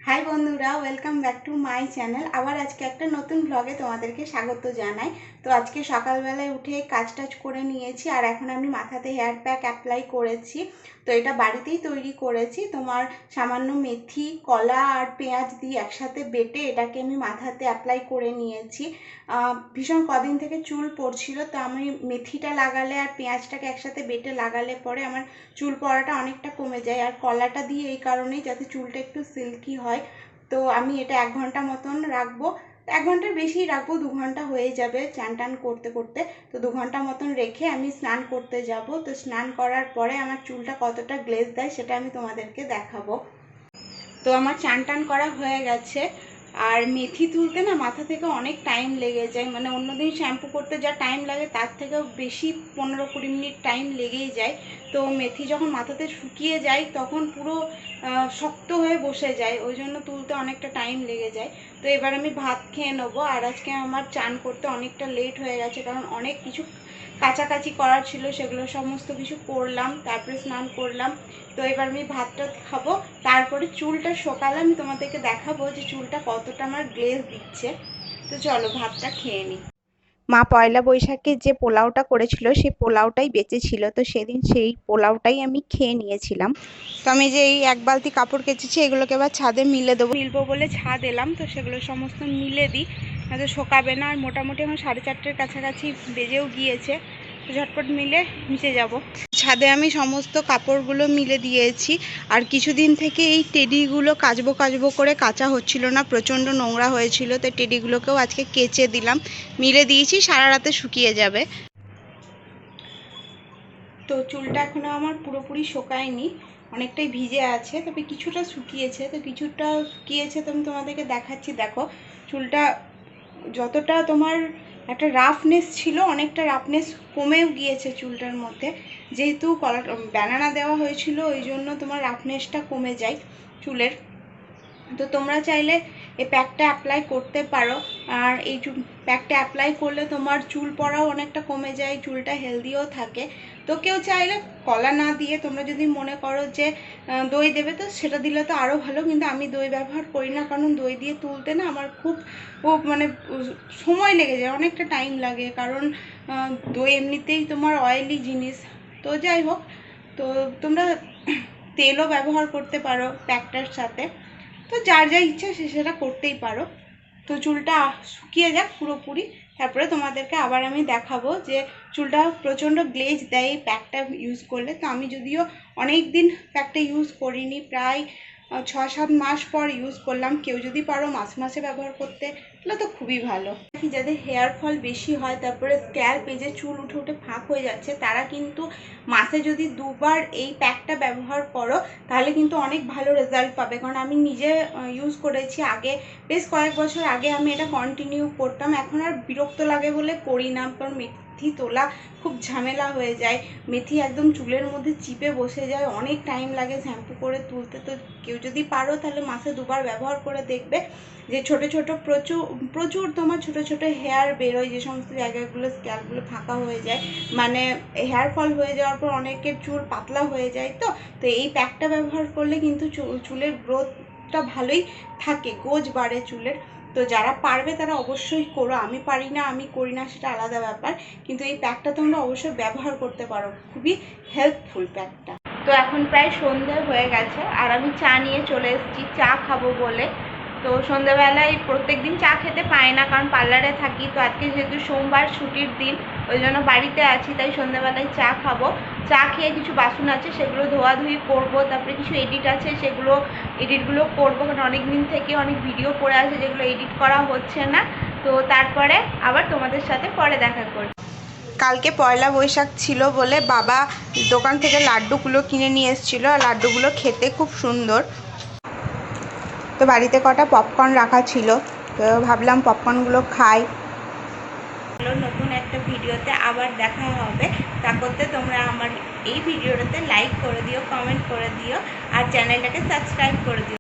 High বন্ধুরা, welcome back to my channel. আবার আজকে একটা নতুন ব্লগে তোমাদেরকে স্বাগত জানাই। তো আজকে সকালবেলায় উঠে কাজ টাজ করে নিয়েছি, আর এখন আমি মাথাতে হেয়ার প্যাক অ্যাপ্লাই করেছি। তো এটা বাড়িতেই তৈরি করেছি। তোমার সামান্য মেথি, কলা আর পেঁয়াজ দিয়ে একসাথে বেটে এটাকে আমি মাথাতে অ্যাপ্লাই করে নিয়েছি। ভীষণ কদিন থেকে চুল পড়ছিল, তো আমি মেথিটা লাগালে আর পেঁয়াজটাকে একসাথে বেটে লাগালে পরে আমার চুল পড়াটা অনেকটা কমে যায়। আর কলাটা দিয়ে এই কারণেই যাতে চুলটা একটু সিল্কি হয়। তো আমি এটা 1 ঘন্টা মতন রাখবো, 1 ঘন্টার বেশি রাখবো, 2 ঘন্টা হয়ে যাবে চান টান করতে করতে। তো 2 ঘন্টা মতন রেখে আমি স্নান করতে যাব। তো স্নান করার পরে আমার চুলটা কতটা গ্লেজ দেয় সেটা আমি তোমাদেরকে দেখাবো। তো আমার চান টান করা হয়ে গেছে। আর মেথি তুলতে না মাথা থেকে অনেক টাইম লেগে যায়, মানে অন্যদিন শ্যাম্পু করতে যা টাইম লাগে তার থেকেও বেশি 15-20 মিনিট টাইম লেগেই যায়। তো মেথি যখন মাথাতে শুকিয়ে যায় তখন পুরো শক্ত হয়ে বসে যায়, ওই জন্য তুলতে অনেকটা টাইম লেগে যায়। তো এবার আমি ভাত খেয়ে নেবো। আর আজকে আমার চান করতে অনেকটা লেট হয়ে গেছে, কারণ অনেক কিছু কাচাকাচি করার ছিল, সেগুলো সমস্ত কিছু করলাম, তারপরে স্নান করলাম। তো এবার আমি ভাতটা খাবো, তারপরে চুলটা সকালে আমি তোমাদেরকে দেখাবো যে চুলটা কতটা আমার গ্লেজ দিচ্ছে। তো চলো ভাতটা খেয়ে নিই। মা পয়লা বৈশাখে যে পোলাওটা করেছিল সেই পোলাওটাই বেঁচে ছিল, তো সেদিন সেই পোলাওটাই আমি খেয়ে নিয়েছিলাম। তো আমি যে এই 1 বালতি কাপড় কেচেছি এগুলোকে এবার ছাদে মিলে দেবো, মিলবো বলে ছাদ এলাম। তো সেগুলো সমস্ত মিলে দিই, হয়তো শোকাবে না। আর মোটামুটি এখন 4:30-এর কাছাকাছি বেজেও গিয়েছে, তো ঝটপট মিলে মিশে যাব। ছাদে আমি সমস্ত কাপড়গুলো মিলে দিয়েছি। আর কিছুদিন থেকে এই টেডিগুলো কাচবো কাচবো করে কাচা হচ্ছিল না, প্রচণ্ড নোংরা হয়েছিল। তো টেডিগুলোকেও আজকে কেচে দিলাম, মিলে দিয়েছি, সারা রাতে শুকিয়ে যাবে। তো চুলটা এখনও আমার পুরোপুরি শোকায়নি, অনেকটাই ভিজে আছে, তবে কিছুটা শুকিয়েছে। তো কিছুটা শুকিয়েছে তো আমি তোমাদেরকে দেখাচ্ছি। দেখো চুলটা যতটা তোমার একটা রাফনেস ছিল, অনেকটা রাফনেস কমেও গিয়েছে চুলটার মধ্যে। যেহেতু ব্যানানা দেওয়া হয়েছিল ওই জন্য তোমার রাফনেসটা কমে যায় চুলের। তো তোমরা চাইলে এই প্যাকটা অ্যাপ্লাই করতে পারো। আর এই প্যাকটা অ্যাপ্লাই করলে তোমার চুল পড়াও অনেকটা কমে যায়, চুলটা হেলদিও থাকে। তো কেউ চাইলে কলা না দিয়ে তোমরা যদি মনে করো যে দই দেবে তো সেটা দিলে তো আরও ভালো, কিন্তু আমি দই ব্যবহার করি না, কারণ দই দিয়ে তুলতে না আমার খুব মানে সময় লেগে যায়, অনেকটা টাইম লাগে, কারণ দই এমনিতেই তোমার অয়েলি জিনিস। তো যাই হোক, তো তোমরা তেলও ব্যবহার করতে পারো প্যাকটার সাথে। তো যার যা ইচ্ছা সে সেটা করতেই পারো। তো চুলটা শুকিয়ে যাক পুরোপুরি, তারপরে তোমাদেরকে আবার আমি দেখাবো যে চুলটা প্রচণ্ড গ্লেজ দেয় প্যাকটা ইউজ করলে। তো আমি যদিও অনেক দিন প্যাকটা ইউজ করিনি, প্রায় 6-7 মাস পর ইউজ করলাম। কেউ যদি পারো মাসে মাসে ব্যবহার করতে তাহলে তো খুবই ভালো। যাদের হেয়ার ফল বেশি হয়, তারপরে স্ক্যাল্পে যে চুল উঠে উঠে ফাঁক হয়ে যাচ্ছে, তারা কিন্তু মাসে যদি 2বার এই প্যাকটা ব্যবহার করো তাহলে কিন্তু অনেক ভালো রেজাল্ট পাবে। কারণ আমি নিজে ইউজ করেছি, আগে বেশ কয়েক বছর আগে আমি এটা কন্টিনিউ করতাম। এখন আর বিরক্ত লাগে বলে করি না, কারণ মেথি তোলা খুব ঝামেলা হয়ে যায়, মেথি একদম চুলের মধ্যে চিপে বসে যায়, অনেক টাইম লাগে শ্যাম্পু করে তুলতে। তো কেউ যদি পারো তাহলে মাসে 2বার ব্যবহার করে দেখবে, যে ছোট ছোট প্রচুর প্রচুর তোমার ছোট ছোট হেয়ার বেরোয়, যে সমস্ত জায়গাগুলো স্ক্যাল্পগুলো ফাঁকা হয়ে যায়, মানে হেয়ার ফল হয়ে যাওয়ার পর অনেকের চুল পাতলা হয়ে যায়। তো তো এই প্যাকটা ব্যবহার করলে কিন্তু চুলের গ্রোথটা ভালোই থাকে, গোজ বাড়ে চুলের। তো যারা পারবে তারা অবশ্যই করো, আমি পারি না, আমি করি না, সেটা আলাদা ব্যাপার, কিন্তু এই প্যাকটা তোমরা অবশ্যই ব্যবহার করতে পারো, খুবই হেল্পফুল প্যাকটা। তো এখন প্রায় সন্ধে হয়ে গেছে, আর আমি চা নিয়ে চলে এসেছি চা খাবো বলে। তো সন্ধ্যেবেলায় প্রত্যেক দিন চা খেতে পাই না, কারণ পার্লারে থাকি। তো আজকে যেহেতু সোমবার ছুটির দিন, ওই জন্য বাড়িতে আছি, তাই সন্ধ্যেবেলায় চা খাবো। চা খেয়ে কিছু বাসন আছে সেগুলো ধোয়াধুয়ি করবো, তারপরে কিছু এডিট আছে সেগুলো এডিটগুলো করবো, কারণ অনেক দিন থেকে অনেক ভিডিও পড়ে আছে যেগুলো এডিট করা হচ্ছে না। তো তারপরে আবার তোমাদের সাথে পরে দেখা করব। কালকে পয়লা বৈশাখ ছিল বলে বাবা দোকান থেকে লাড্ডুগুলো কিনে নিয়ে এসেছিলো, আর লাড্ডুগুলো খেতে খুব সুন্দর। তো বাড়িতে কটা পপকর্ন রাখা ছিল, তো ভাবলাম পপকর্নগুলো খাই। নতুন একটা ভিডিওতে আবার দেখা হবে, তা করতে তোমরা আমার এই ভিডিওটাতে লাইক করে দিও, কমেন্ট করে দিও, আর চ্যানেলটাকে সাবস্ক্রাইব করে দিও।